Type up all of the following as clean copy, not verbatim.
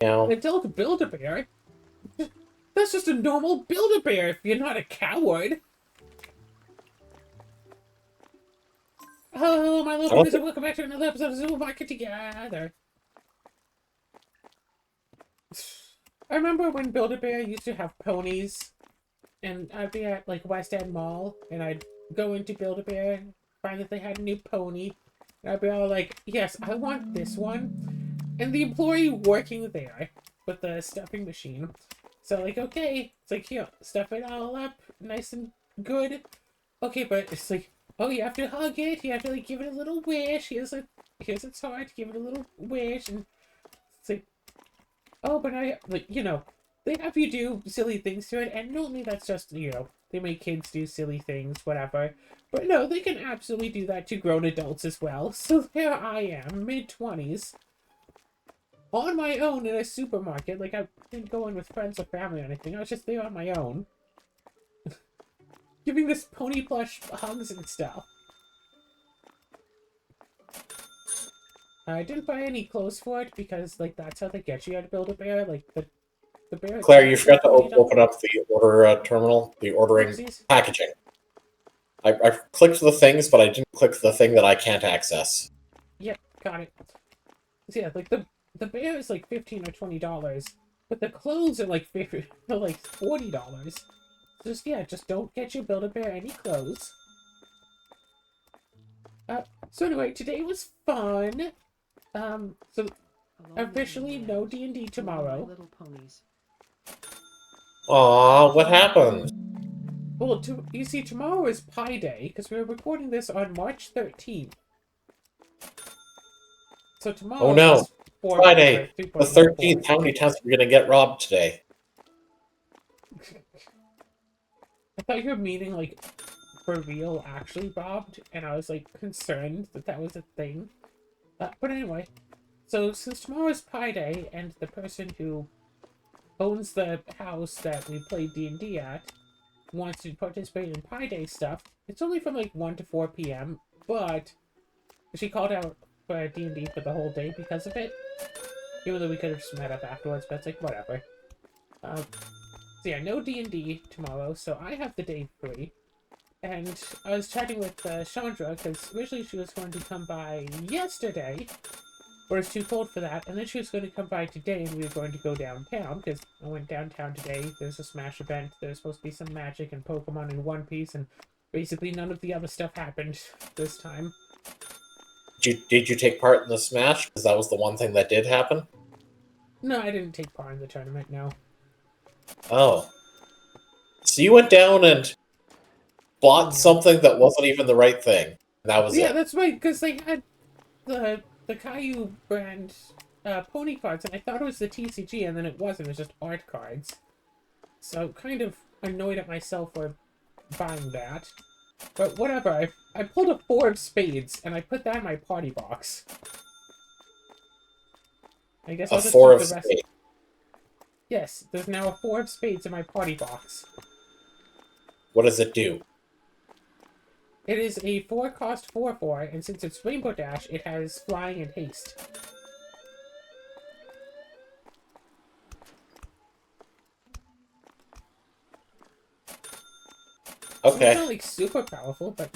An Meow. adult Build-A-Bear? That's just a normal Build-A-Bear if you're not a coward. Hello, my I little don't ponies, think and welcome back to another episode of Zoo Market Together. I remember when Build-A-Bear used to have ponies, and I'd be at, like, West End Mall, and I'd go into Build-A-Bear and find that they had a new pony, and I'd be all like, yes, I want this one. And the employee working there with the stuffing machine, so, like, okay, it's like, here, stuff it all up, nice and good. Okay, but it's like, oh, you have to hug it, you have to, like, give it a little wish, here's its heart, give it a little wish, and it's like, oh, but like, they have you do silly things to it, and normally that's just, they make kids do silly things, whatever. But no, they can absolutely do that to grown adults as well. So there I am, mid-20s, on my own in a supermarket. Like, I didn't go in with friends or family or anything, I was just there on my own, giving this pony plush hugs and stuff. I didn't buy any clothes for it because, like, that's how they get you how to build a bear. Like, the bear Claire, itself you is like forgot to $20. open up the order terminal, the ordering Whoopsies. packaging. I clicked the things, but I didn't click the thing that I can't access. Yep, got it. So yeah, like the bear is like $15 or $20, but the clothes are like 50, they're like $40. Just yeah, just don't get your Build-A-Bear any clothes. So anyway, today was fun. So officially no D&D tomorrow. Little ponies. Aw, what happened? Well, you see, tomorrow is Pi Day because we're recording this on March 13th. So Oh tomorrow no, is 4 or Friday, the 3.14. 13th. How many times are we gonna get robbed today? I thought you were meaning like for real actually robbed, and I was like concerned that that was a thing. But anyway, so since tomorrow is Pi Day, and the person who owns the house that we play D&D at wants to participate in Pi Day stuff, it's only from like 1 to 4 p.m., but she called out for D&D for the whole day because of it, even though we could have just met up afterwards, but it's like, whatever. So yeah, no D&D tomorrow, so I have the day free. And I was chatting with Chandra, because originally she was going to come by yesterday, but it's too cold for that, and then she was going to come by today, and we were going to go downtown, because I went downtown today. There's a Smash event, there's supposed to be some magic and Pokemon in One Piece, and basically none of the other stuff happened this time. Did you take part in the Smash? Because that was the one thing that did happen. No, I didn't take part in the tournament, no. Oh, so you went down and bought Yeah. something that wasn't even the right thing. And that was Yeah, it. that's right, because they had the Caillou brand pony cards, and I thought it was the TCG, and then it wasn't. It was just art cards. So kind of annoyed at myself for buying that. But whatever, I pulled a 4 of spades, and I put that in my party box. I guess A I'll just four keep of the rest. spades. Yes, there's now a 4 of spades in my party box. What does it do? It is a 4-cost 4/4, and since it's Rainbow Dash, it has flying and haste. I mean, it's Okay. not like super powerful, but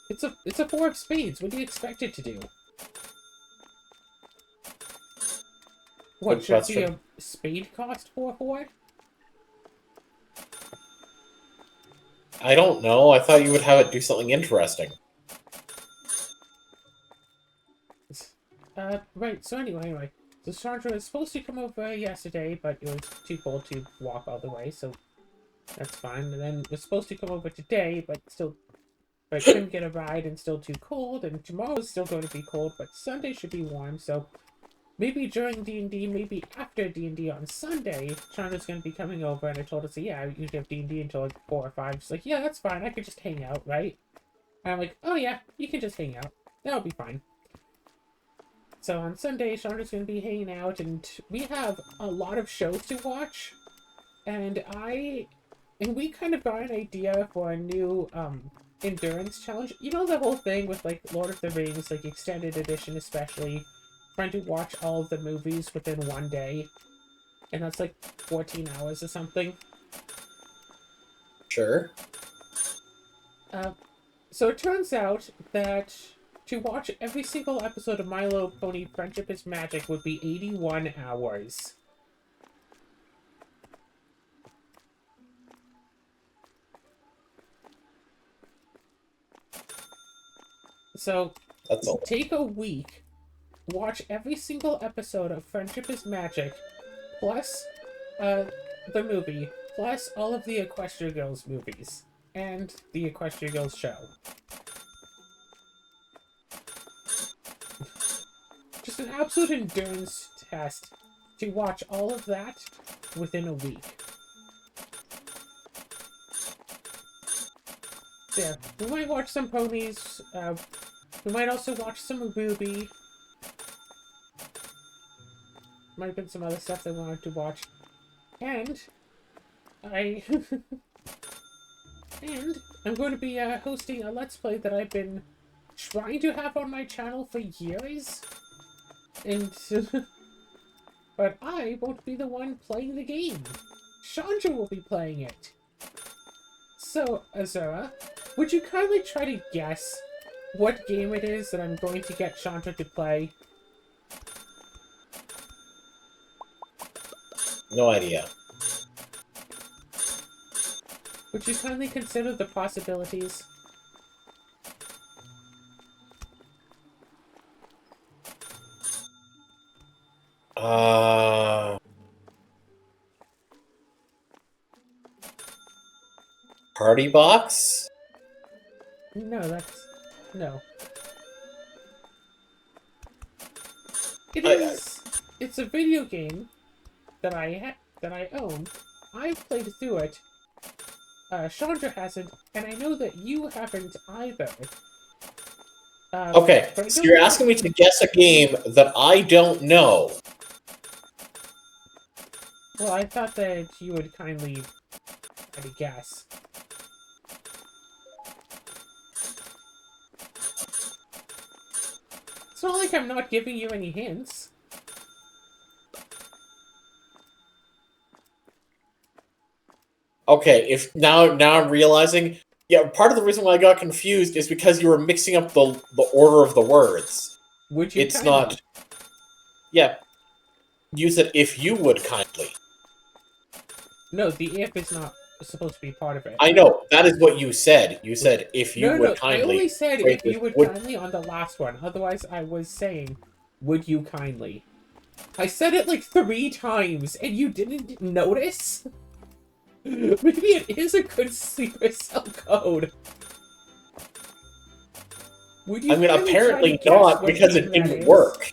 it's a 4 of spades. What do you expect it to do? What Good should it be question. a spade cost 4/4? I don't know. I thought you would have it do something interesting. Right, so anyway. So Chandra was supposed to come over yesterday, but it was too cold to walk all the way, so that's fine. And then was supposed to come over today, but couldn't get a ride and still too cold, and tomorrow's still going to be cold, but Sunday should be warm, so maybe during D&D, maybe after D&D on Sunday, Chandra's going to be coming over, and I told her, so yeah, I usually have D&D until like 4 or 5. She's like, yeah, that's fine, I could just hang out, right? And I'm like, oh yeah, you can just hang out. That'll be fine. So on Sunday, Chandra's going to be hanging out, and we have a lot of shows to watch. And we kind of got an idea for a new endurance challenge. You know the whole thing with like Lord of the Rings, like extended edition especially, trying to watch all of the movies within one day, and that's like 14 hours or something. Sure. So it turns out that to watch every single episode of My Little Pony Friendship is Magic would be 81 hours. So That's all. take a week, watch every single episode of Friendship is Magic, plus the movie, plus all of the Equestria Girls movies, and the Equestria Girls show. Just an absolute endurance test to watch all of that within a week. So yeah, we might watch some ponies, we might also watch some Ruby. Might have been some other stuff that I wanted to watch. And and I'm going to be hosting a Let's Play that I've been trying to have on my channel for years. And but I won't be the one playing the game. Chandra will be playing it. So, Azura, would you kindly try to guess what game it is that I'm going to get Chandra to play? No idea. Would you kindly consider the possibilities? Party Box? No, that's... no. It is... It's a video game that I own. I've played through it. Chandra hasn't, and I know that you haven't either. Okay, so you're asking me to guess a game that I don't know. Well, I thought that you would kindly try to guess. It's not like I'm not giving you any hints. Okay, if now I'm realizing, yeah, part of the reason why I got confused is because you were mixing up the order of the words. Would you? It's not. Yeah, you said if you would kindly. No, the if is not supposed to be part of it. I know that is what you said. You said if you would kindly. I only said if you would kindly on the last one. Otherwise, I was saying, would you kindly? I said it like 3 times, and you didn't notice. Maybe it is a good Sleeper Cell code. Would you? I mean, apparently not, because it didn't work.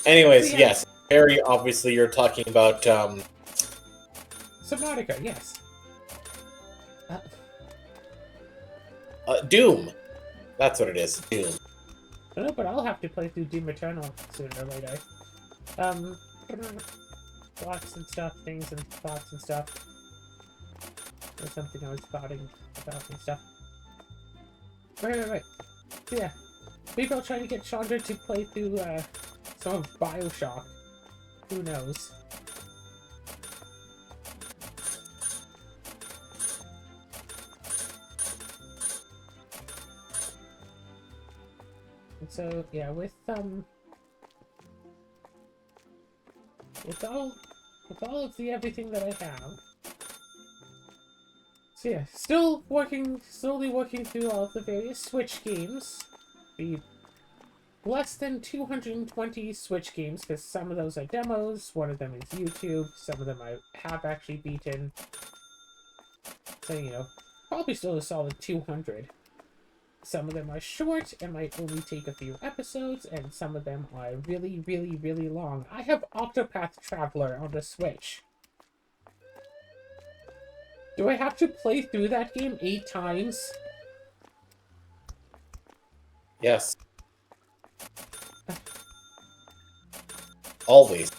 Anyways, yeah. Yes, very obviously you're talking about Subnautica, yes. Doom. That's what it is, Doom. I don't know, but I'll have to play through Doom Eternal sooner or later. Thoughts and stuff, things and thoughts and stuff. There's something I was thoughting about and stuff. Right. So yeah, maybe I'll try to get Chandra to play through some of BioShock. Who knows? And so yeah, with all of the everything that I have. So yeah, slowly working through all of the various Switch games. The less than 220 Switch games, because some of those are demos, one of them is YouTube, some of them I have actually beaten. So, you know, probably still a solid 200. Some of them are short and might only take a few episodes, and some of them are really, really, really long. I have Octopath Traveler on the Switch. Do I have to play through that game 8 times? Yes. Always.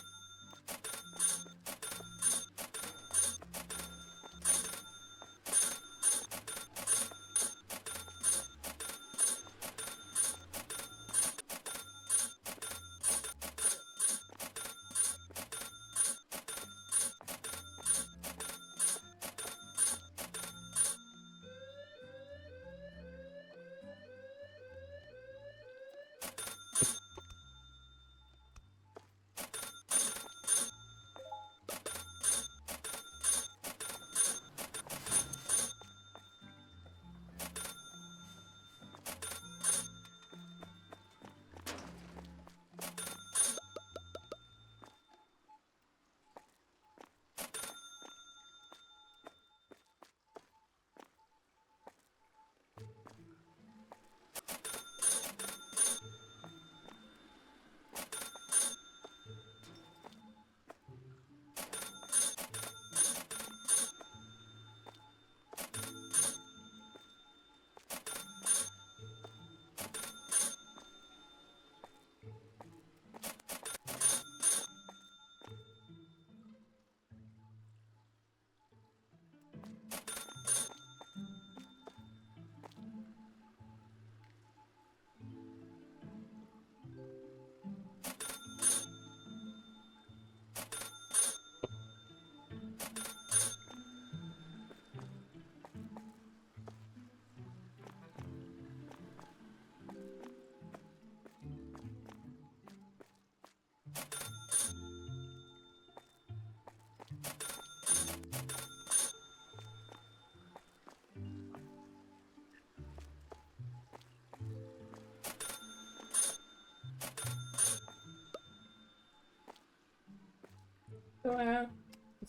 So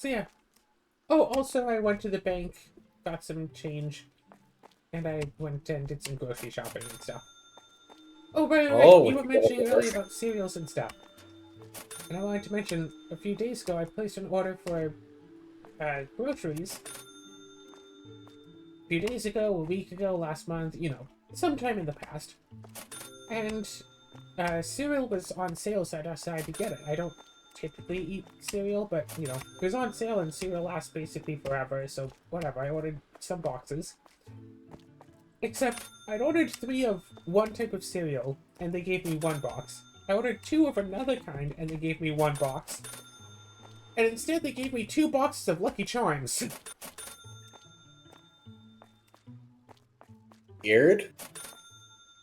yeah. Oh, also I went to the bank, got some change, and I went and did some grocery shopping and stuff. Oh, by the way, Oh, you would were you go mentioning for earlier about cereals and stuff. And I wanted to mention, a few days ago, I placed an order for groceries. A few days ago, a week ago, last month, you know, sometime in the past. And cereal was on sale, so I decided to get it. I don't typically eat cereal, but, you know, it was on sale and cereal lasts basically forever, so whatever. I ordered some boxes. Except, I'd ordered 3 of one type of cereal, and they gave me 1 box. I ordered 2 of another kind, and they gave me 1 box. And instead they gave me 2 boxes of Lucky Charms. weird?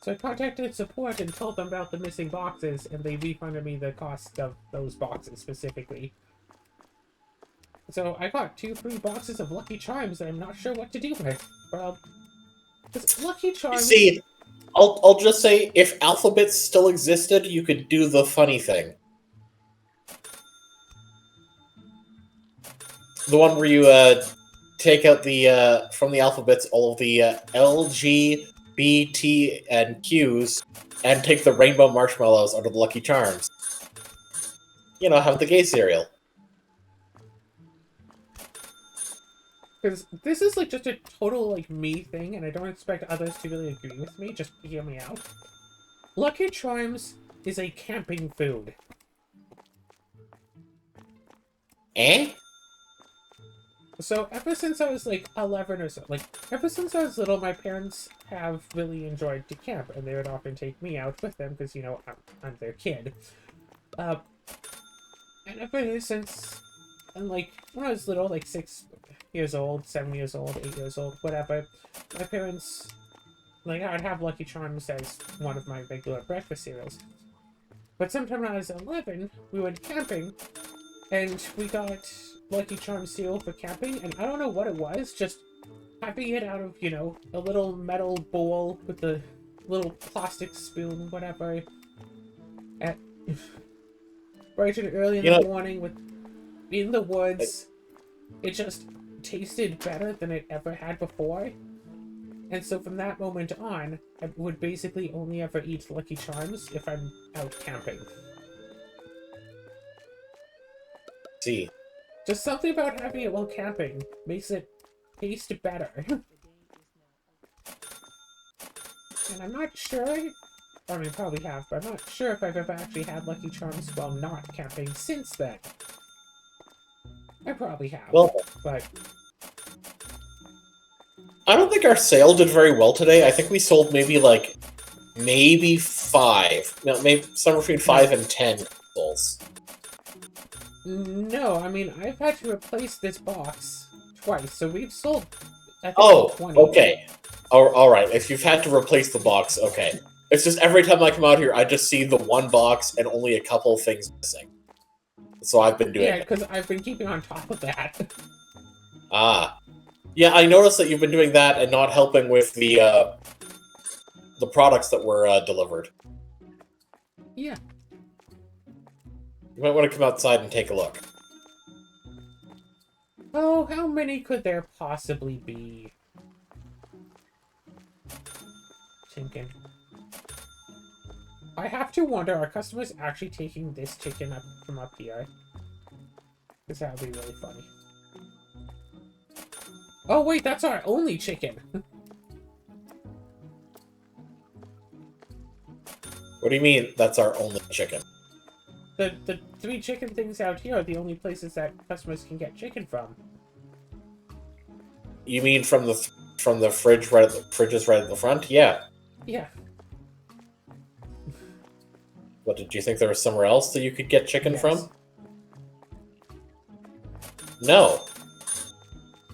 So I contacted support and told them about the missing boxes, and they refunded me the cost of those boxes specifically. So I got 2 free boxes of Lucky Charms that I'm not sure what to do with. Well, because Lucky You Charms... see, I'll just say, if alphabets still existed, you could do the funny thing. The one where you take out the from the alphabets all of the L, G, B, T, and Q's, and take the rainbow marshmallows out of the Lucky Charms. You know, have the gay cereal. Because this is like just a total like me thing, and I don't expect others to really agree with me. Just hear me out. Lucky Charms is a camping food. Eh? So ever since I was like 11 or so, like ever since I was little, my parents have really enjoyed to camp, and they would often take me out with them because, you know, I'm their kid. And ever since, and like when I was little, like 6 years old, 7 years old, 8 years old, whatever, my parents, like, I would have Lucky Charms as one of my regular breakfast cereals. But sometime when I was 11, we went camping, and we got Lucky Charms cereal for camping, and I don't know what it was, just having it out of, you know, a little metal bowl with the little plastic spoon, whatever, at bright and early in the morning with in the woods. It just tasted better than it ever had before. And so from that moment on, I would basically only ever eat Lucky Charms if I'm out camping. See. Just something about having it while camping makes it taste better. And I'm not sure, I mean, probably have, but I'm not sure if I've ever actually had Lucky Charms while not camping since then. I probably have, Well, but... I don't think our sale did very well today. I think we sold maybe 5. No, maybe somewhere between 5 and 10 souls. No, I mean, I've had to replace this box twice, so we've sold, I think, Oh, 20. okay. Alright, if you've had to replace the box, okay. It's just every time I come out here, I just see the 1 box and only a couple things missing. So I've been doing Yeah, it. because I've been keeping on top of that. Ah. Yeah, I noticed that you've been doing that and not helping with the products that were delivered. Yeah. You might want to come outside and take a look. Oh, how many could there possibly be? Thinking. I have to wonder, are customers actually taking this chicken up from up here? Because that would be really funny. Oh wait, that's our only chicken! What do you mean, that's our only chicken? The 3 chicken things out here are the only places that customers can get chicken from. You mean from the fridges right at the front? Yeah. Yeah. What, did you think there was somewhere else that you could get chicken from? No.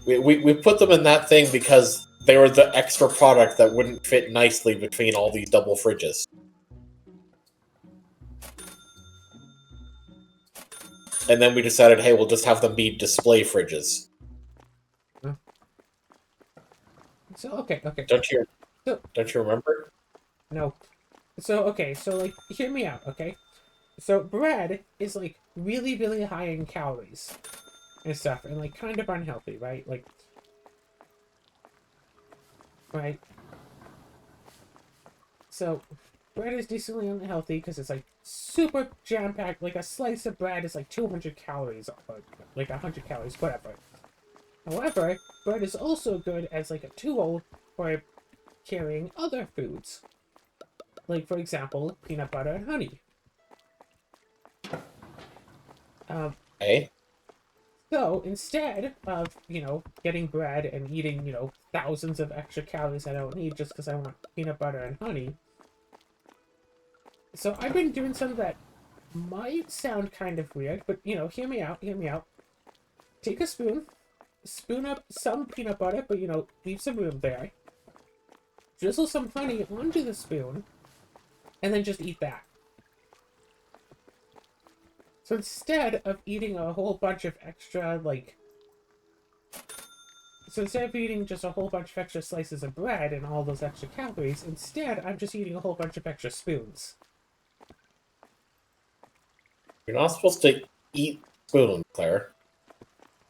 We put them in that thing because they were the extra product that wouldn't fit nicely between all these double fridges. And then we decided, hey, we'll just have them be display fridges. So, okay. Don't you remember? No. So, okay, so, like, hear me out, okay? So bread is like really, really high in calories and stuff, and like kind of unhealthy, right? Like, right? So bread is decently unhealthy because it's like super jam packed. Like a slice of bread is like 200 calories, or like 100 calories, whatever. However, bread is also good as like a tool for carrying other foods, like for example, peanut butter and honey. Um, Okay. So instead of, getting bread and eating, thousands of extra calories I don't need just because I want peanut butter and honey, so I've been doing something that might sound kind of weird, but, hear me out, hear me out. Take a spoon, spoon up some peanut butter, but, leave some room there. Drizzle some honey onto the spoon, and then just eat that. So instead of eating a whole bunch of extra, so instead of eating just a whole bunch of extra slices of bread and all those extra calories, instead I'm just eating a whole bunch of extra spoons. You're not supposed to eat spoon, Claire.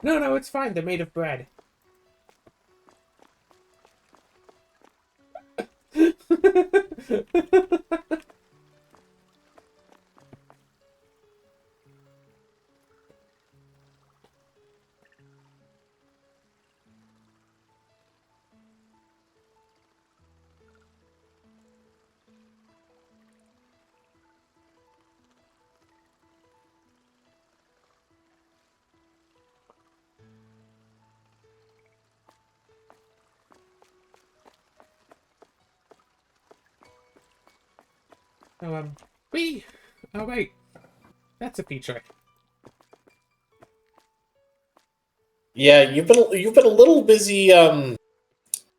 No, no, it's fine. They're made of bread. Oh, B. Oh, wait. That's a feature. Yeah, you've been a little busy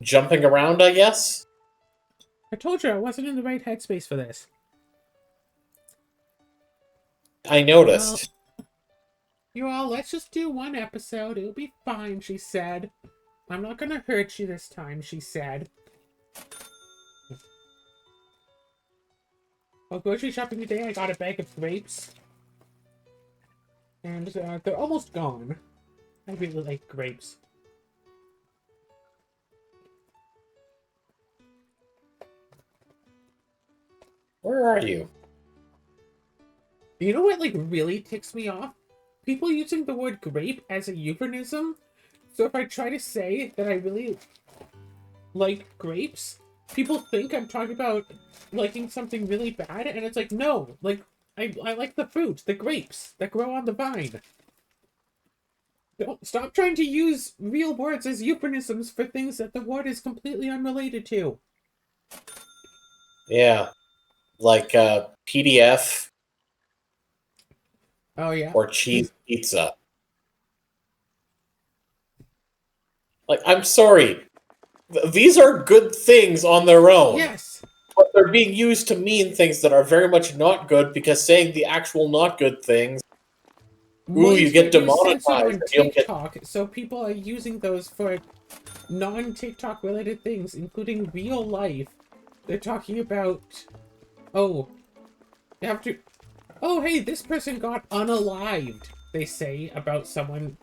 jumping around, I guess. I told you I wasn't in the right headspace for this. I Well, noticed. you all, let's just do one episode. It'll be fine, she said. I'm not gonna hurt you this time, she said. While grocery shopping today, I got a bag of grapes. And they're almost gone. I really like grapes. Where are you? You know what, really ticks me off? People using the word grape as a euphemism. So if I try to say that I really like grapes, people think I'm talking about liking something really bad, and it's like, no, I like the fruit, the grapes that grow on the vine. Don't stop trying to use real words as euphemisms for things that the word is completely unrelated to. Yeah, like PDF Oh yeah. or cheese pizza. Like, I'm sorry. These are good things on their own, Yes. but they're being used to mean things that are very much not good because saying the actual not good things, ooh, you Might get get you censored demonetized on and you don't get. TikTok, so people are using those for non-TikTok related things, including real life. They're talking about, oh, you have to, oh, hey, this person got unalived, they say about someone,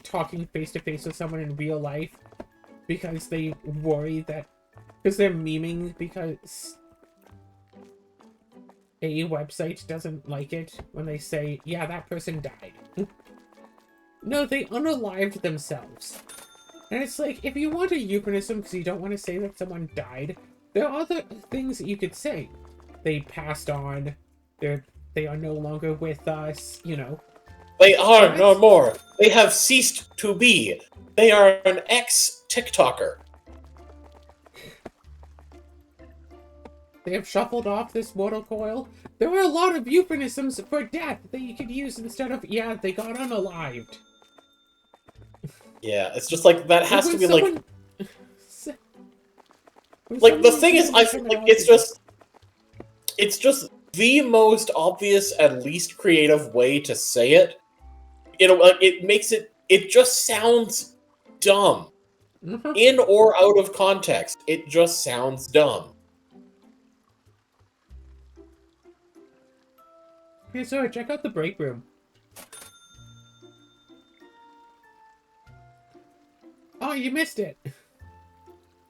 talking face to face with someone in real life because they worry that, because they're memeing because a website doesn't like it when they say, yeah, that person died. No, they unalived themselves. And it's like, if you want a euphemism because you don't want to say that someone died, there are other things that you could say. They passed on. They are no longer with us. They are no That's, more. They have ceased to be. They are an ex-TikToker. they have shuffled off this mortal coil. There are a lot of euphemisms for death that you could use instead of, yeah, they got unalived. Yeah, it's just like that has to When be like someone, when like the someone thing is uses I the feel like terminology, it's just the most obvious and least creative way to say it. It makes it just sounds dumb. Mhm. In or out of context, it just sounds dumb. Hey, sorry, check out the break room. Oh, you missed it.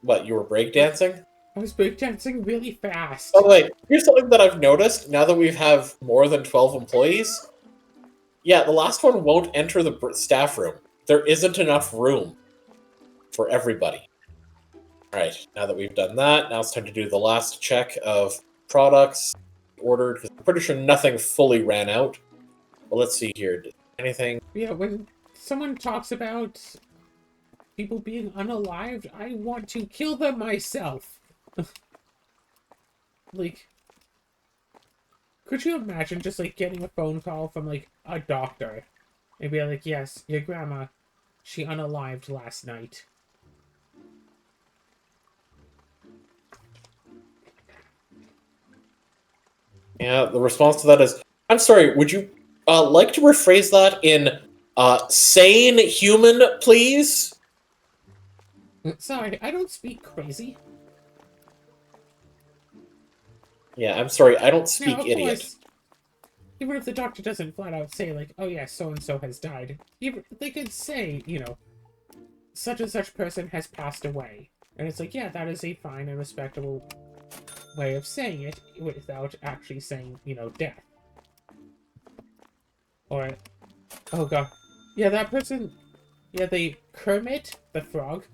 What, you were breakdancing? I was breakdancing really fast. Oh wait, here's something that I've noticed now that we have more than 12 employees. Yeah, the last one won't enter the staff room. There isn't enough room for everybody. Alright, now that we've done that, now it's time to do the last check of products ordered, because I'm pretty sure nothing fully ran out. Well, let's see here. Anything? Yeah, when someone talks about people being unalived, I want to kill them myself. Like, could you imagine just, like, getting a phone call from, like, a doctor? And be like, yes, your grandma, she unalived last night. Yeah, the response to that is, I'm sorry, would you like to rephrase that in sane human, please? Sorry, I don't speak crazy. Yeah, I'm sorry, I don't Now, speak of idiot. course, even if the doctor doesn't flat out say, like, oh yeah, so-and-so has died, even they could say, you know, such and such person has passed away. And it's like, yeah, that is a fine and respectable way of saying it without actually saying, you know, death. Or, oh god. Yeah, that person, yeah, they Kermit the Frog,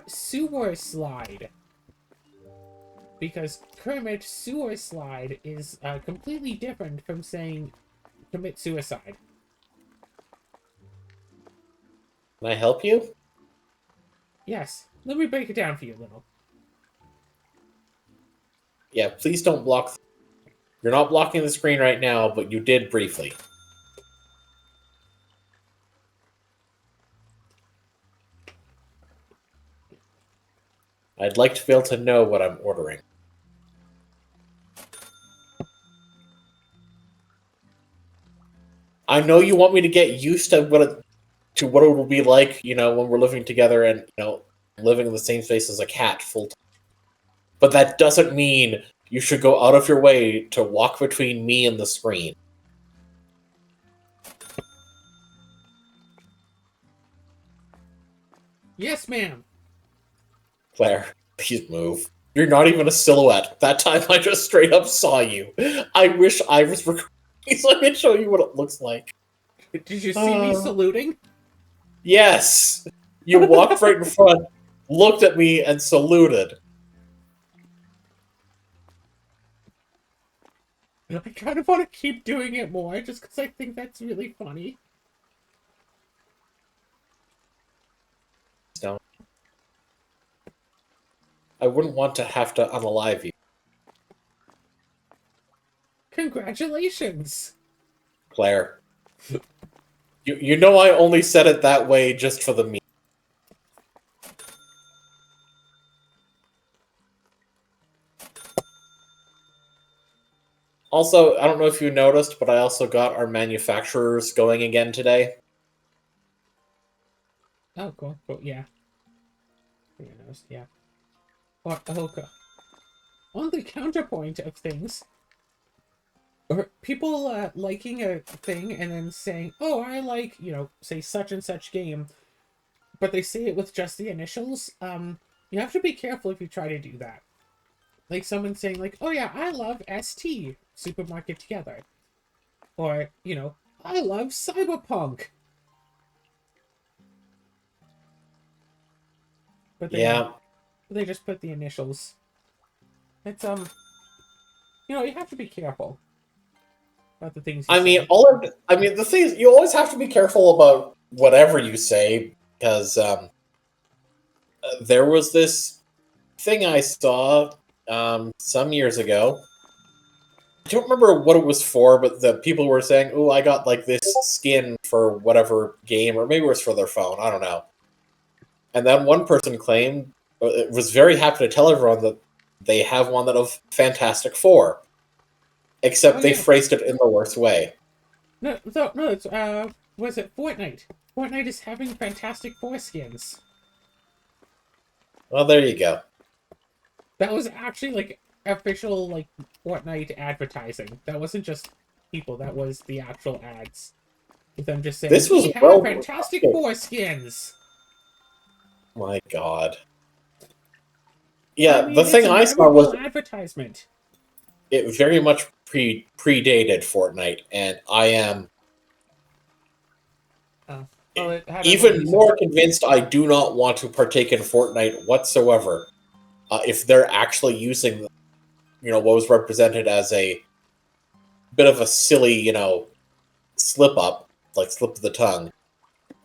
sewer slide. Because Kermit sewer slide is completely different from saying commit suicide. Can I help you? Yes, let me break it down for you a little. Yeah, please don't block. You're not blocking the screen right now, but you did briefly. I'd like to be able to know what I'm ordering. I know you want me to get used to what it will be like, you know, when we're living together and, you know, living in the same space as a cat full time. But that doesn't mean you should go out of your way to walk between me and the screen. Yes, ma'am. Claire, please move. You're not even a silhouette. That time I just straight up saw you. I wish I was recording so I could show you what it looks like. Did you see me saluting? Yes! You walked right in front, looked at me, and saluted. I kind of want to keep doing it more, just because I think that's really funny. Don't. I wouldn't want to have to unalive you, Congratulations! Claire. You know I only said it that way just for the meme. Also, I don't know if you noticed, but I also got our manufacturers going again today. Oh, cool. Cool, yeah. Yeah. Or, oh, god. On the counterpoint of things, or people liking a thing and then saying, oh, I like, you know, say such and such game, but they say it with just the initials, you have to be careful if you try to do that. Like someone saying, like, oh yeah, I love ST, Supermarket Together. Or, you know, I love Cyberpunk. But Yeah. they just put the initials. It's, you know, you have to be careful about the things you I say. mean, the thing is, you always have to be careful about whatever you say, because there was this thing I saw some years ago. I don't remember what it was for, but the people were saying, "Oh, I got like this skin for whatever game, or maybe it was for their phone. I don't know." And then one person claimed, was very happy to tell everyone that they have one that of Fantastic Four, except Oh they yeah. phrased it in the worst way. No, it's, was it Fortnite? Fortnite is having Fantastic Four skins. Well, there you go. That was actually, like, official, like, Fortnite advertising. That wasn't just people that was the actual ads. With them just saying, This was we have well Fantastic marketed. Four skins! My God. I Yeah, mean, the it's thing a I saw was memorable advertisement. it very much predated Fortnite, and I am Oh. Well, it had a even release of... more convinced I do not want to partake in Fortnite whatsoever. If they're actually using, what was represented as a bit of a silly, slip up, like slip of the tongue,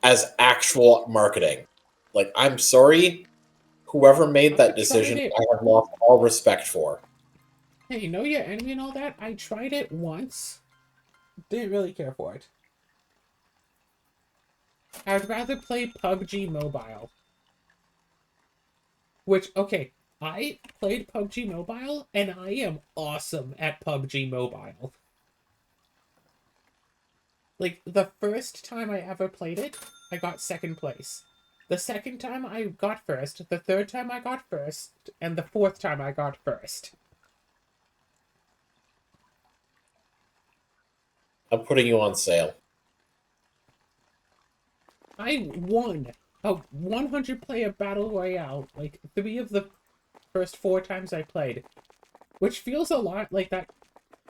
as actual marketing. Like, I'm sorry, whoever made I that tried decision, it. I have lost all respect for. Hey, you know your enemy and all that? I tried it once. Didn't really care for it. I'd rather play PUBG Mobile. Which, okay, I played PUBG Mobile, and I am awesome at PUBG Mobile. Like, the first time I ever played it, I got second place. The second time I got first, the third time I got first, and the fourth time I got first. I'm putting you on sale. I won a 100 player battle royale, like 3 of the first 4 times I played. Which feels a lot like that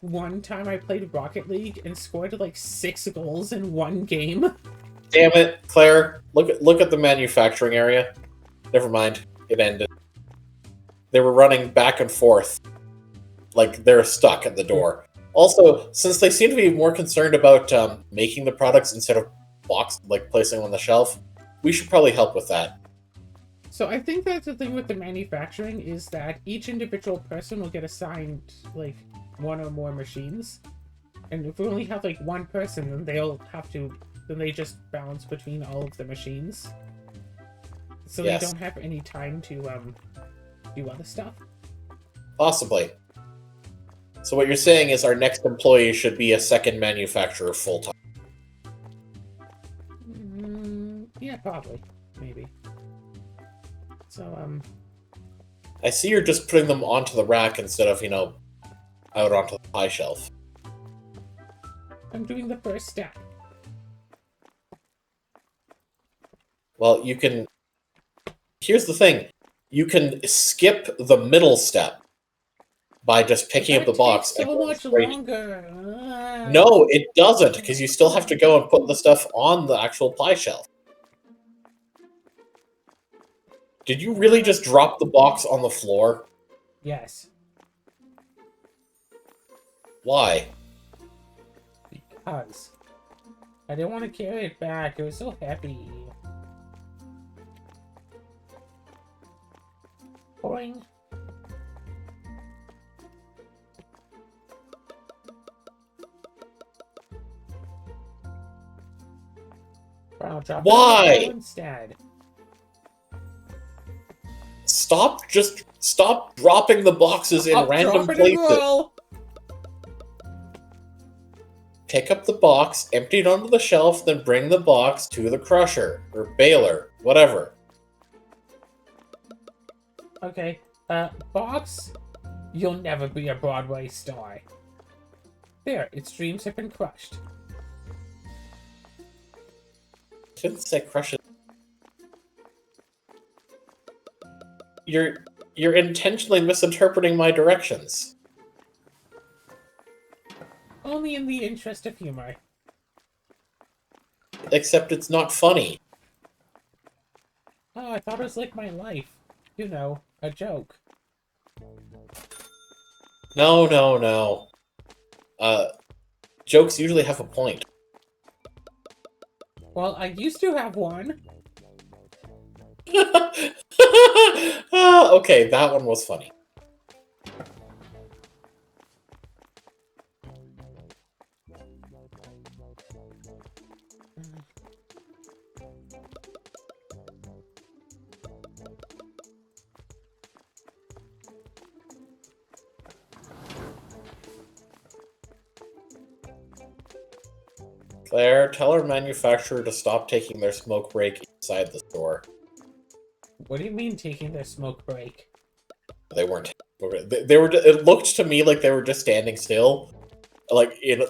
one time I played Rocket League and scored like 6 goals in one game. Damn it, Claire! Look at the manufacturing area. Never mind, it ended. They were running back and forth, like they're stuck at the door. Also, since they seem to be more concerned about making the products instead of placing them on the shelf, we should probably help with that. So I think that's the thing with the manufacturing is that each individual person will get assigned like 1 or more machines. And if we only have like 1 person, then they just bounce between all of the machines. So Yes. they don't have any time to do other stuff. Possibly. So what you're saying is our next employee should be a second manufacturer full-time. Yeah, probably. Maybe. So, I see you're just putting them onto the rack instead of, out onto the high shelf. I'm doing the first step. Well, you can... Here's the thing. You can skip the middle step by just picking up the box That takes so going much straight. longer. No, it doesn't, because you still have to go and put the stuff on the actual pie shelf. Did you really just drop the box on the floor? Yes. Why? Because I didn't want to carry it back. It was so heavy. Boing. Wow, drop it on the floor instead. Stop dropping the boxes in random places. Pick up the box, empty it onto the shelf, then bring the box to the crusher or baler, whatever. Okay, box, you'll never be a Broadway star. There, its dreams have been crushed. I didn't say crush it. You're intentionally misinterpreting my directions. Only in the interest of humor. Except it's not funny. Oh, I thought it was like my life. You know, a joke. No. Jokes usually have a point. Well, I used to have one. Okay, that one was funny. Claire, tell our manufacturer to stop taking their smoke break inside the store. What do you mean taking their smoke break? They weren't. They were. It looked to me like they were just standing still, like in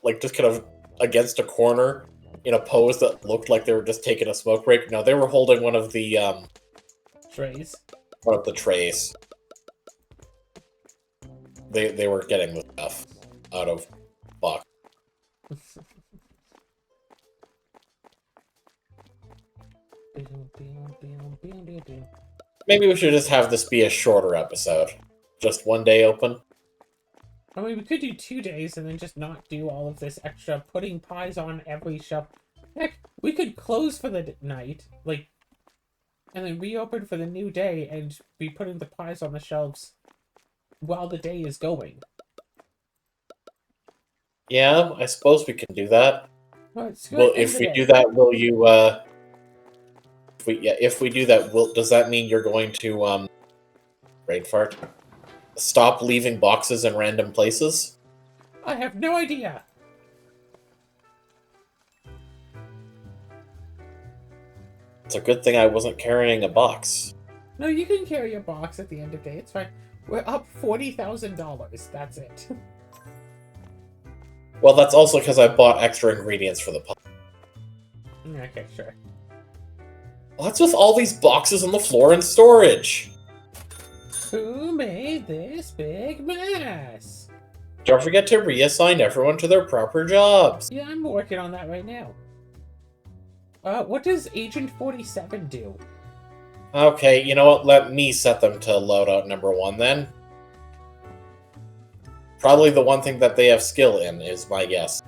like just kind of against a corner in a pose that looked like they were just taking a smoke break. No, they were holding one of the Trays. trays. They were getting the stuff out of box. Maybe we should just have this be a shorter episode. Just one day open. I mean, we could do 2 days and then just not do all of this extra putting pies on every shelf. Heck, we could close for the night, like, and then reopen for the new day and be putting the pies on the shelves while the day is going. Yeah, I suppose we can do that. Well, it's good Well, end if the we day. do that, will you? If we do that, does that mean you're going to brain fart? Stop leaving boxes in random places? I have no idea. It's a good thing I wasn't carrying a box. No, you can carry a box at the end of the day. It's fine. We're up $40,000. That's it. Well, that's also because I bought extra ingredients for the pie. Okay, sure. What's with all these boxes on the floor in storage? Who made this big mess? Don't forget to reassign everyone to their proper jobs. Yeah, I'm working on that right now. What does Agent 47 do? Okay, you know what? Let me set them to loadout number 1 then. Probably the one thing that they have skill in, is my guess.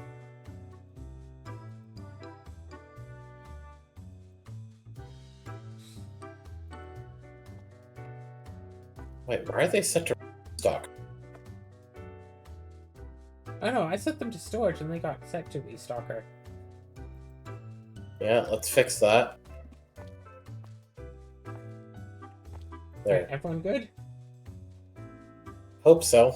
Wait, why are they set to stock? I know, I set them to storage and they got set to restocker. Yeah, let's fix that. There. Alright, everyone good? Hope so.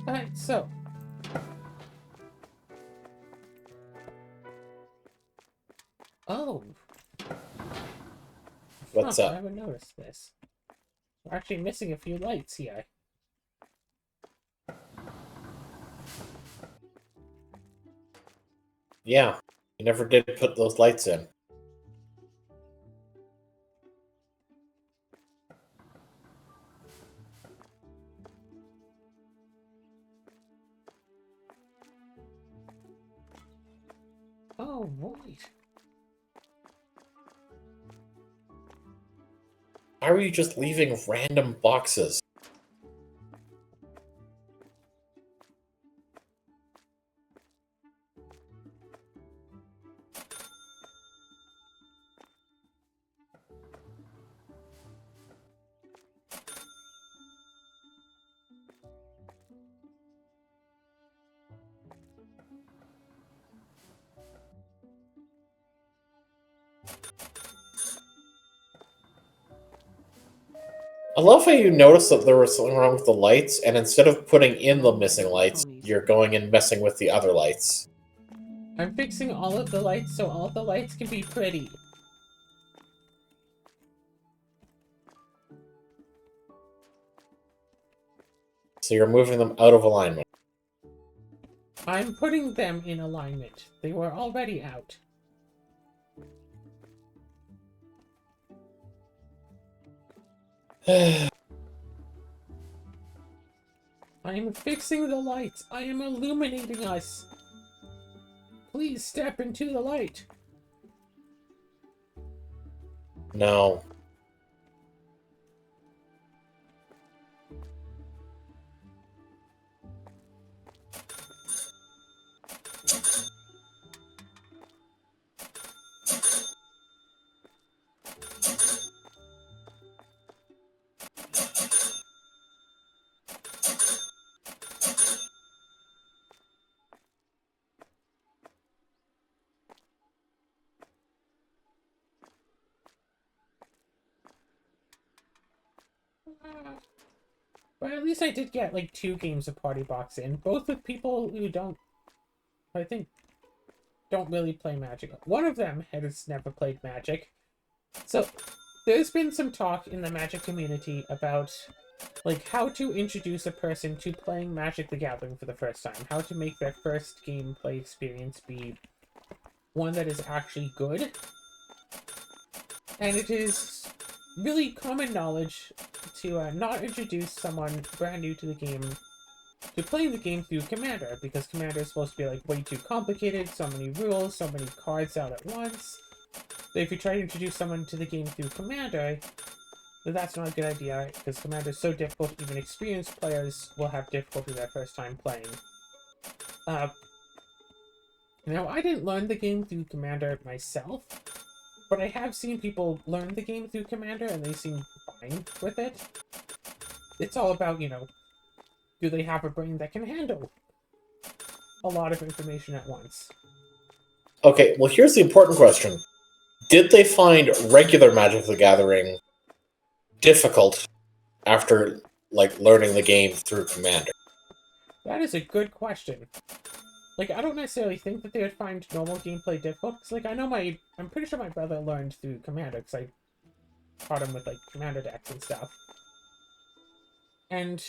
Alright, so. Oh. What's I up? haven't noticed this. We're actually missing a few lights here. Yeah, you never did put those lights in. Oh, right. Why are you just leaving random boxes? I love how you noticed that there was something wrong with the lights, and instead of putting in the missing lights, you're going and messing with the other lights. I'm fixing all of the lights so all the lights can be pretty. So you're moving them out of alignment. I'm putting them in alignment. They were already out. I am fixing the lights. I am illuminating us. Please step into the light. No. But at least I did get like 2 games of Party Box in, both with people who I think, don't really play Magic. One of them has never played Magic. So there's been some talk in the Magic community about like how to introduce a person to playing Magic the Gathering for the first time, how to make their first gameplay experience be one that is actually good. And it is really common knowledge to not introduce someone brand new to the game to playing the game through Commander, because Commander is supposed to be like way too complicated, so many rules, so many cards out at once. So if you try to introduce someone to the game through Commander, then that's not a good idea, because Commander is so difficult, even experienced players will have difficulty their first time playing. Now, I didn't learn the game through Commander myself, but I have seen people learn the game through Commander, and they seem fine with it. It's all about, you know, do they have a brain that can handle a lot of information at once? Okay, well, here's the important question. Did they find regular Magic the Gathering difficult after, like, learning the game through Commander? That is a good question. Like, I don't necessarily think that they would find normal gameplay difficult, because, like, I'm pretty sure my brother learned through Commander, because I taught him with, like, Commander decks and stuff. And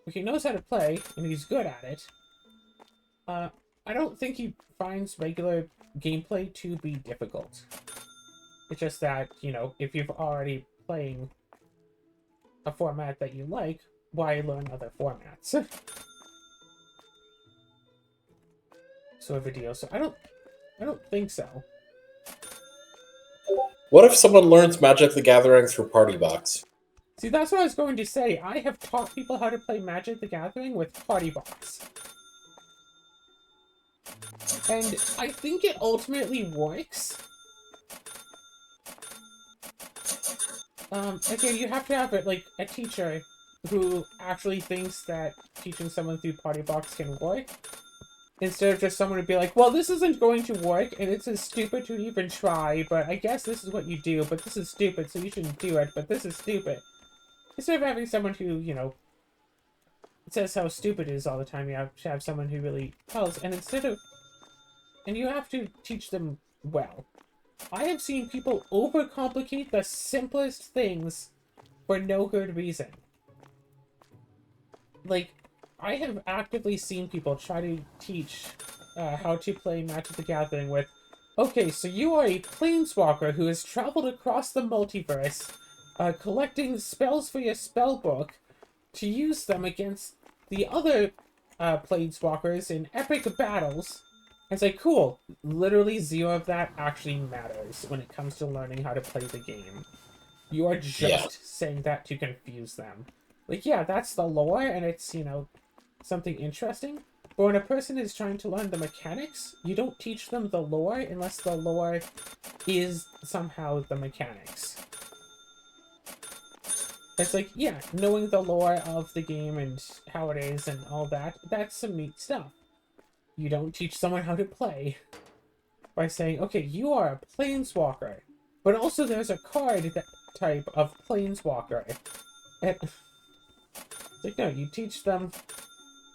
he knows how to play, and he's good at it. I don't think he finds regular gameplay to be difficult. It's just that, you know, if you're already playing a format that you like, why learn other formats? Sort of a deal. So I don't think so. What if someone learns Magic the Gathering through Party Box? See, that's what I was going to say. I have taught people how to play Magic the Gathering with Party Box. And I think it ultimately works. Again, you have to have like a teacher who actually thinks that teaching someone through Party Box can work. Instead of just someone to be like, well, this isn't going to work, and it's stupid to even try, but I guess this is what you do, but this is stupid, so you shouldn't do it, but this is stupid. Instead of having someone who, you know, says how stupid it is all the time, you have to have someone who really tells, and you have to teach them well. I have seen people overcomplicate the simplest things for no good reason. Like, I have actively seen people try to teach how to play Magic the Gathering with, okay, so you are a planeswalker who has traveled across the multiverse, collecting spells for your spell book to use them against the other planeswalkers in epic battles. It's like, cool, literally zero of that actually matters when it comes to learning how to play the game. You are just saying that to confuse them. Like, yeah, that's the lore, and it's, you know, something interesting. But when a person is trying to learn the mechanics, you don't teach them the lore unless the lore is somehow the mechanics. It's like, yeah, knowing the lore of the game and how it is and all that, that's some neat stuff. You don't teach someone how to play by saying, okay, you are a planeswalker, but also there's a card that type of planeswalker. And it's like, no, you teach them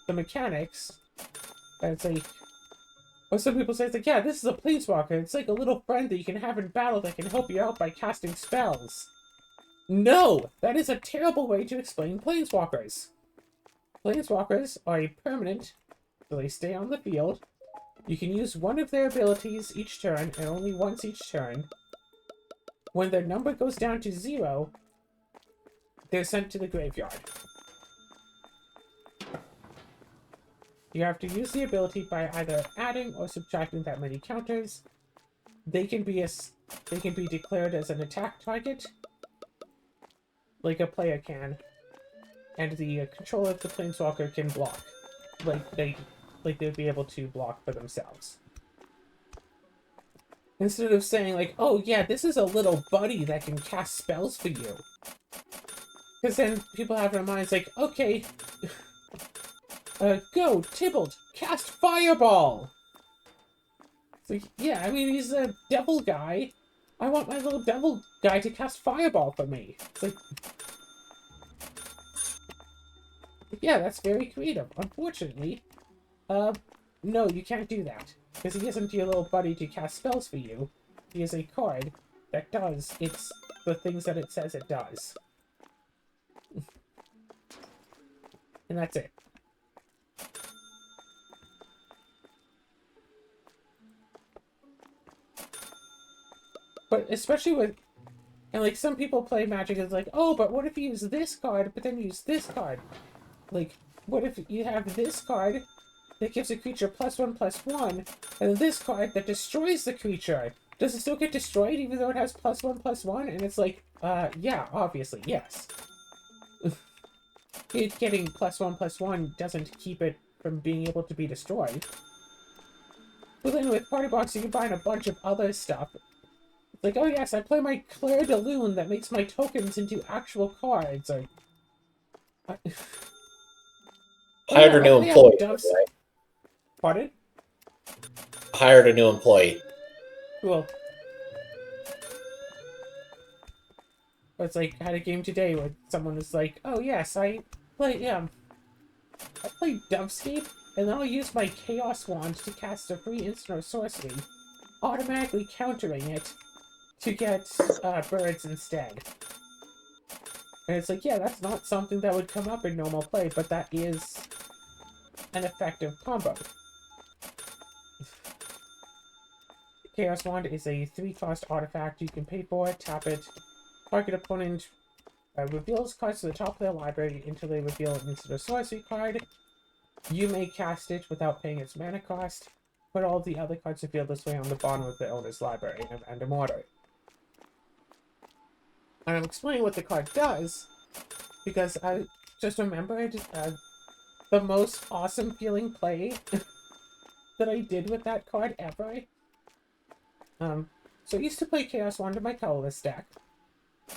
the mechanics, and it's like, or some people say, it's like, yeah, this is a planeswalker. It's like a little friend that you can have in battle that can help you out by casting spells. No! That is a terrible way to explain planeswalkers. Planeswalkers are a permanent, so they stay on the field. You can use one of their abilities each turn, and only once each turn. When their number goes down to 0, they're sent to the graveyard. You have to use the ability by either adding or subtracting that many counters. They can be declared as an attack target, like a player can, and the controller of the planeswalker can block, like they'd be able to block for themselves. Instead of saying like, oh yeah, this is a little buddy that can cast spells for you. Because then people have in their minds like, okay, go, Tybalt, cast Fireball! It's like, yeah, I mean, he's a devil guy. I want my little devil guy to cast Fireball for me. It's like, Yeah, that's very creative. Unfortunately, no, you can't do that. Because he isn't your little buddy to cast spells for you. He is a card that does the things that it says it does. And that's it. But especially with... And, like, some people play Magic as like, oh, but what if you use this card, but then use this card? Like, what if you have this card that gives a creature +1/+1, and then this card that destroys the creature? Does it still get destroyed even though it has +1/+1? And it's like, yeah, obviously, yes. It getting +1/+1 doesn't keep it from being able to be destroyed. But then with Party Box, you can buy a bunch of other stuff. It's like, oh yes, I play my Claire de Lune that makes my tokens into actual cards, or... Hired a new employee. Right? Pardon? Hired a new employee. Cool. It's like, I had a game today where someone was like, oh yes, I play Dovescape, and then I'll use my Chaos Wand to cast a free instant or sorcery, automatically countering it to get birds instead. And it's like, yeah, that's not something that would come up in normal play, but that is an effective combo. Chaos Wand is a 3-cost artifact. You can pay for it, tap it, target opponent reveals cards to the top of their library until they reveal an instant or sorcery card. You may cast it without paying its mana cost. Put all the other cards revealed this way on the bottom of the owner's library in random order. And I'm explaining what the card does because I just remembered the most awesome feeling play that I did with that card ever. So I used to play Chaos Wand in my colorless deck.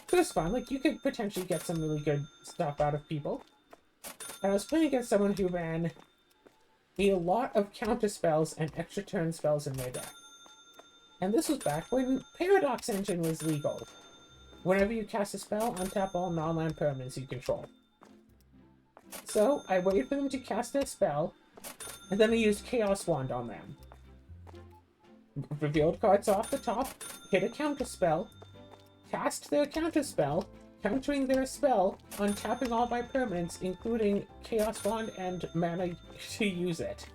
So it was fun, like you could potentially get some really good stuff out of people. And I was playing against someone who ran a lot of counter spells and extra turn spells in their deck. And this was back when Paradox Engine was legal. Whenever you cast a spell, untap all non-land permanents you control. So I waited for them to cast their spell, and then I used Chaos Wand on them. Revealed cards off the top, hit a counter spell, cast their counter spell, countering their spell, untapping all my permanents, including Chaos Wand and mana to use it.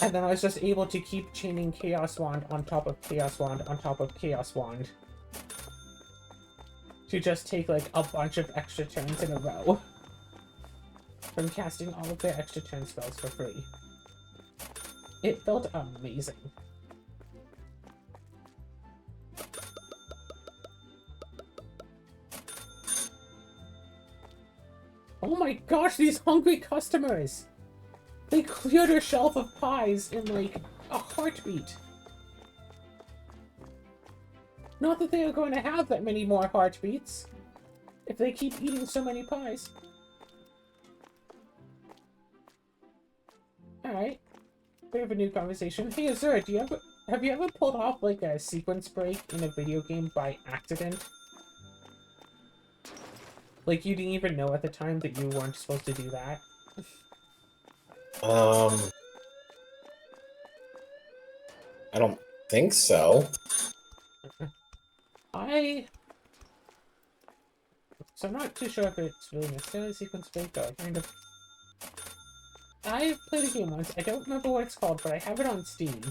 And then I was just able to keep chaining Chaos Wand on top of Chaos Wand on top of Chaos Wand. To just take like a bunch of extra turns in a row. From casting all of their extra turn spells for free. It felt amazing. Oh my gosh, these hungry customers! They cleared a shelf of pies in like a heartbeat. Not that they are going to have that many more heartbeats if they keep eating so many pies. Alright. We have a new conversation. Hey Azura, have you ever pulled off like a sequence break in a video game by accident? Like you didn't even know at the time that you weren't supposed to do that? I don't think so. So I'm not too sure if it's really necessarily sequence break, but I kind of... I played a game once, I don't remember what it's called, but I have it on Steam.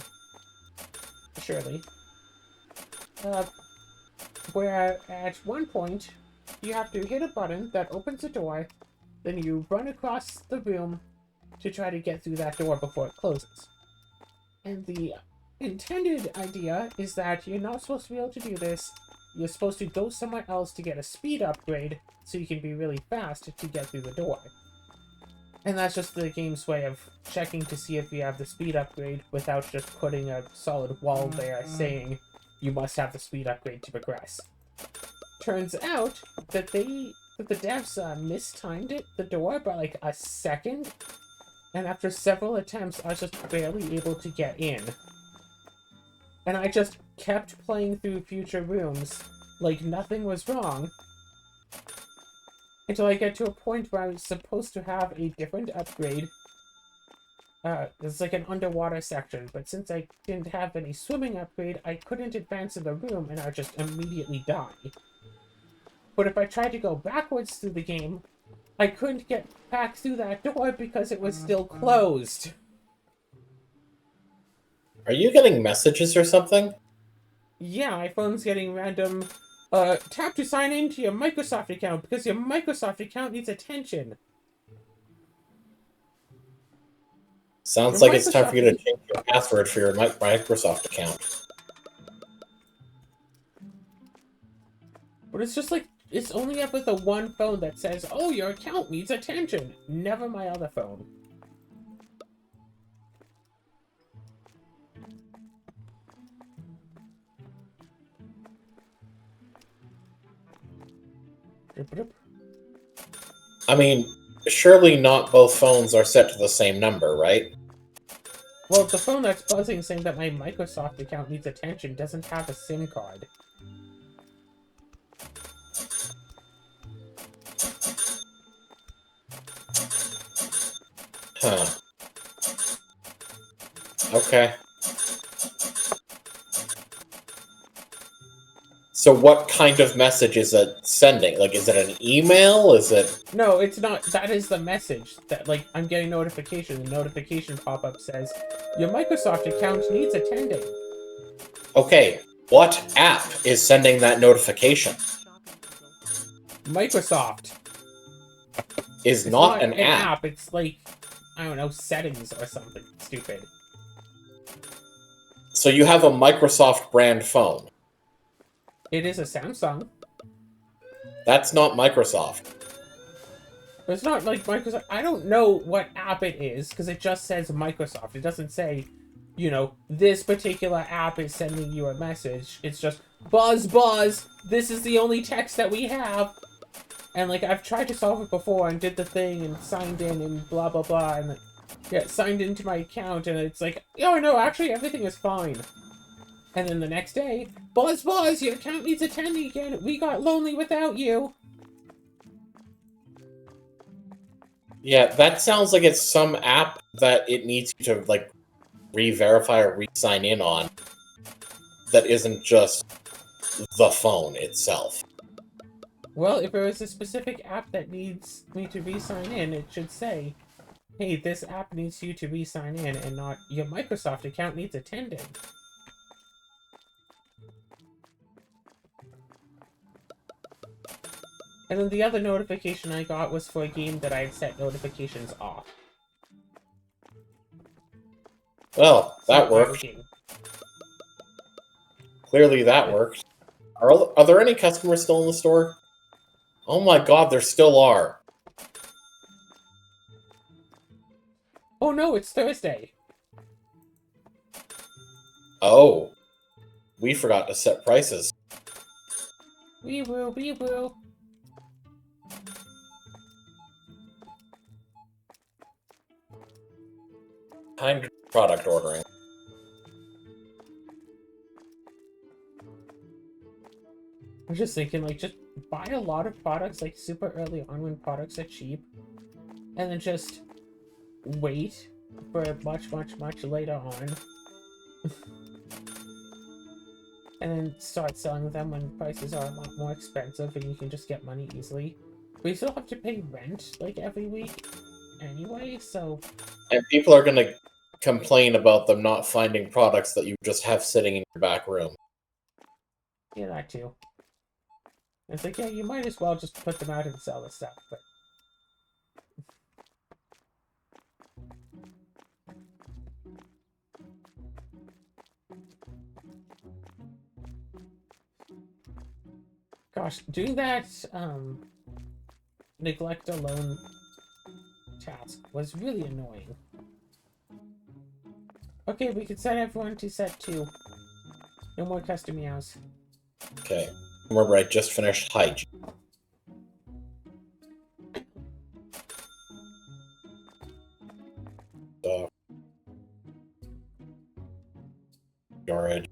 Surely. Where at one point, you have to hit a button that opens a door, then you run across the room to try to get through that door before it closes. And the intended idea is that you're not supposed to be able to do this. You're supposed to go somewhere else to get a speed upgrade so you can be really fast to get through the door. And that's just the game's way of checking to see if you have the speed upgrade without just putting a solid wall there saying you must have the speed upgrade to progress. Turns out that the devs mistimed the door by like a second, and after several attempts I was just barely able to get in. And I just kept playing through future rooms like nothing was wrong. until I get to a point where I was supposed to have a different upgrade. It's like an underwater section, but since I didn't have any swimming upgrade, I couldn't advance in the room and I'd just immediately die. But if I tried to go backwards through the game, I couldn't get back through that door because it was still closed. Are you getting messages or something? Yeah, my phone's getting random. Tap to sign into your Microsoft account because your Microsoft account needs attention. Sounds Your like it's time for you to Microsoft- change your password for your Microsoft account. But it's just like, it's only ever the one phone that says, oh, your account needs attention. Never my other phone. I mean, surely not both phones are set to the same number, right? Well, the phone that's buzzing saying that my Microsoft account needs attention doesn't have a SIM card. Huh. Okay. So what kind of message is it sending? Like, is it an email? Is it... No, it's not. That is the message that, like, I'm getting notification. The notification pop-up says, your Microsoft account needs attending. Okay, what app is sending that notification? Microsoft. Is It's not an app. It's like, I don't know, settings or something stupid. So you have a Microsoft brand phone. It is a Samsung. That's not Microsoft. But it's not like Microsoft. I don't know what app it is because it just says Microsoft. It doesn't say, you know, this particular app is sending you a message. It's just, buzz, buzz, this is the only text that we have. And, like, I've tried to solve it before and did the thing and signed in and blah, blah, blah. And, yeah, signed into my account and it's like, oh, no, actually, everything is fine. And then the next day, buzz, buzz, your account needs attending again. We got lonely without you. Yeah, that sounds like it's some app that it needs you to, like, re-verify or re-sign in on. That isn't just the phone itself. Well, if there was a specific app that needs me to re-sign in, it should say, hey, this app needs you to re-sign in, and not, your Microsoft account needs attending. And then the other notification I got was for a game that I had set notifications off. Well, that worked. Clearly that worked. Are there any customers still in the store? Oh my god, there still are. Oh no, it's Thursday. Oh. We forgot to set prices. We will, we will. Time to product ordering. I'm just thinking, like, just buy a lot of products, like, super early on when products are cheap. And then just wait for much, much, much later on. And then start selling them when prices are a lot more expensive and you can just get money easily. But you still have to pay rent, like, every week anyway, so... And people are gonna complain about them not finding products that you just have sitting in your back room. Yeah, that too. It's like, yeah, you might as well just put them out and sell the stuff, but... Gosh, doing that, neglect alone task was really annoying. Okay, we can set everyone to set 2. No more custom meows. Okay. Remember, I just finished hygiene. So... storage.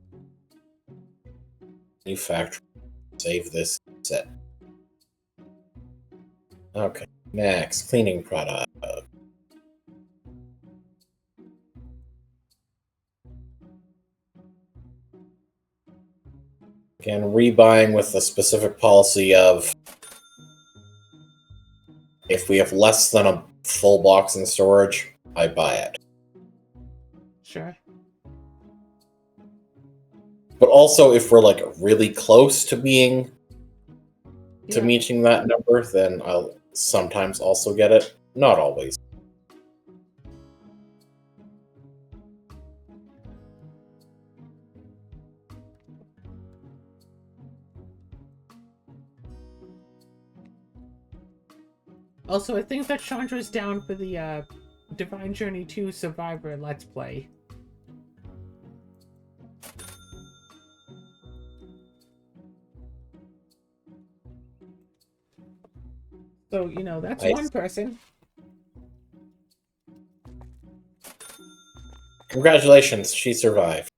New factory. Save this set. Okay. Next, cleaning product. Again, rebuying with the specific policy of if we have less than a full box in storage, I buy it. Sure. But also, if we're like really close to being to Yeah. meeting that number, then I'll sometimes also get it. Not always. Also, I think that Chandra's down for the Divine Journey 2 Survivor Let's Play. So, you know, that's Nice. one person. Congratulations, she survived.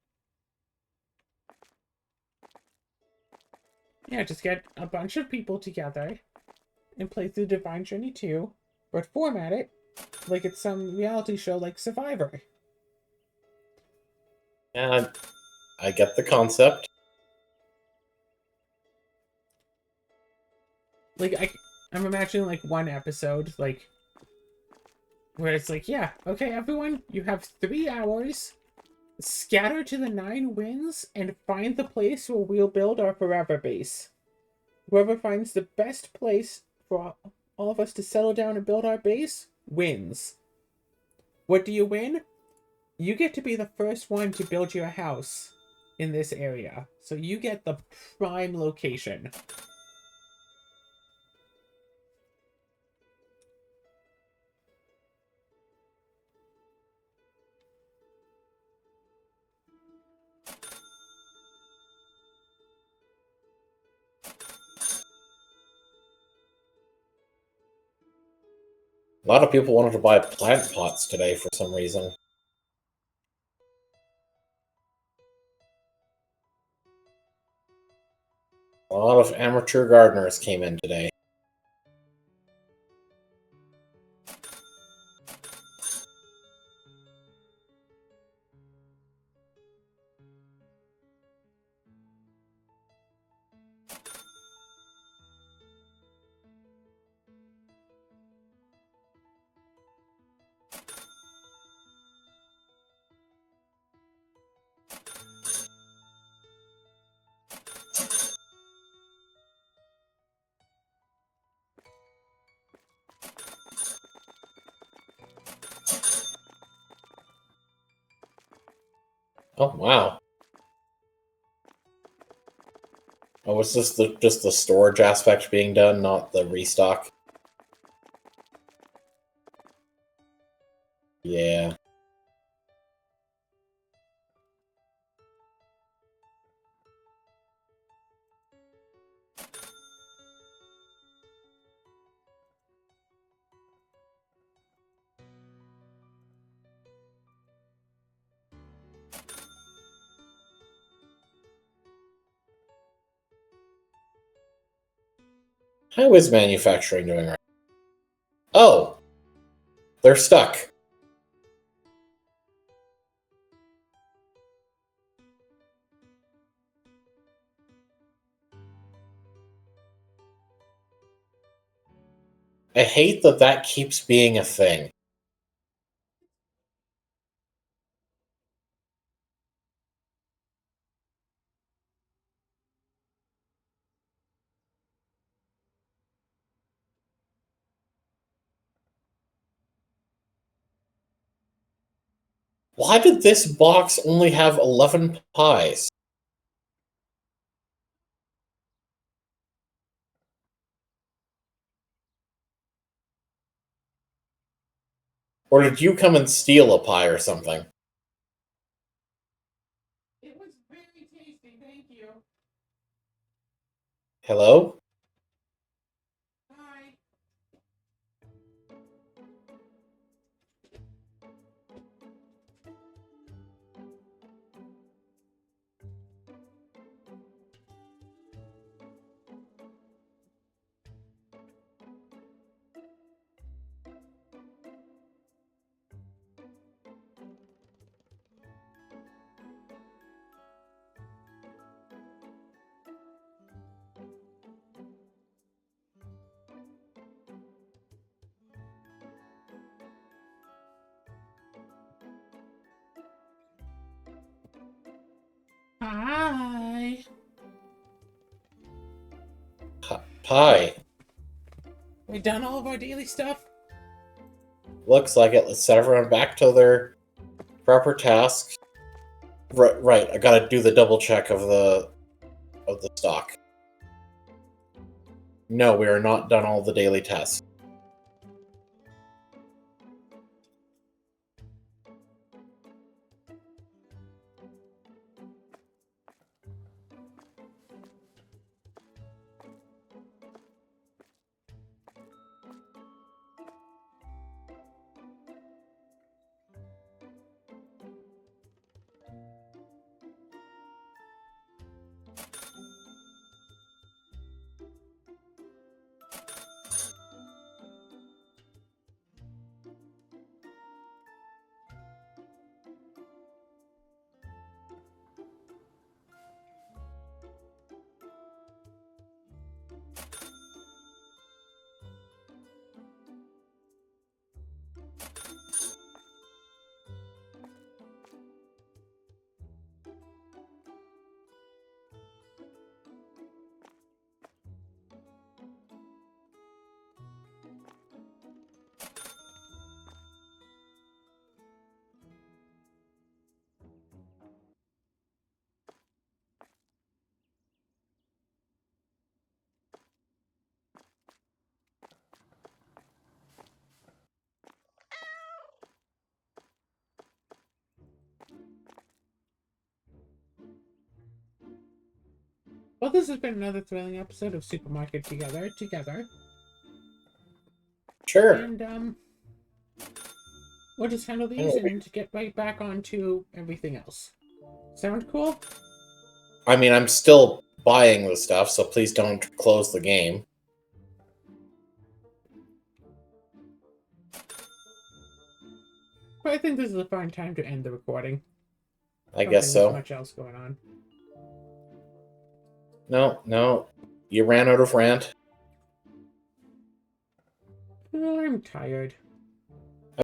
Yeah, just get a bunch of people together and play through Divine Journey 2, but format it like it's some reality show like Survivor. And I get the concept. Like, I'm imagining, like, one episode, like, where it's like, yeah, okay, everyone, you have 3 hours. Scatter to the 9 winds and find the place where we'll build our forever base. Whoever finds the best place for all of us to settle down and build our base wins. What do you win? You get to be the first one to build your house in this area. So you get the prime location. A lot of people wanted to buy plant pots today for some reason. A lot of amateur gardeners came in today. Oh wow! Oh, was this just the storage aspect being done, not the restock? Yeah. How is manufacturing doing right? Oh, they're stuck. I hate that that keeps being a thing. Why did this box only have 11 pies? Or did you come and steal a pie or something? It was very tasty, thank you. Hello? Bye. Hi. Pie. We done all of our daily stuff? Looks like it. Let's set everyone back to their proper tasks. Right. I gotta do the double check of the stock. No, we are not done all the daily tasks. Well, this has been another thrilling episode of Supermarket Together. Sure. And, we'll just handle these and get right back onto everything else. Sound cool? I mean, I'm still buying the stuff, so please don't close the game. But I think this is a fine time to end the recording. I guess so. There's much else going on. No. You ran out of rant. Oh, I'm tired.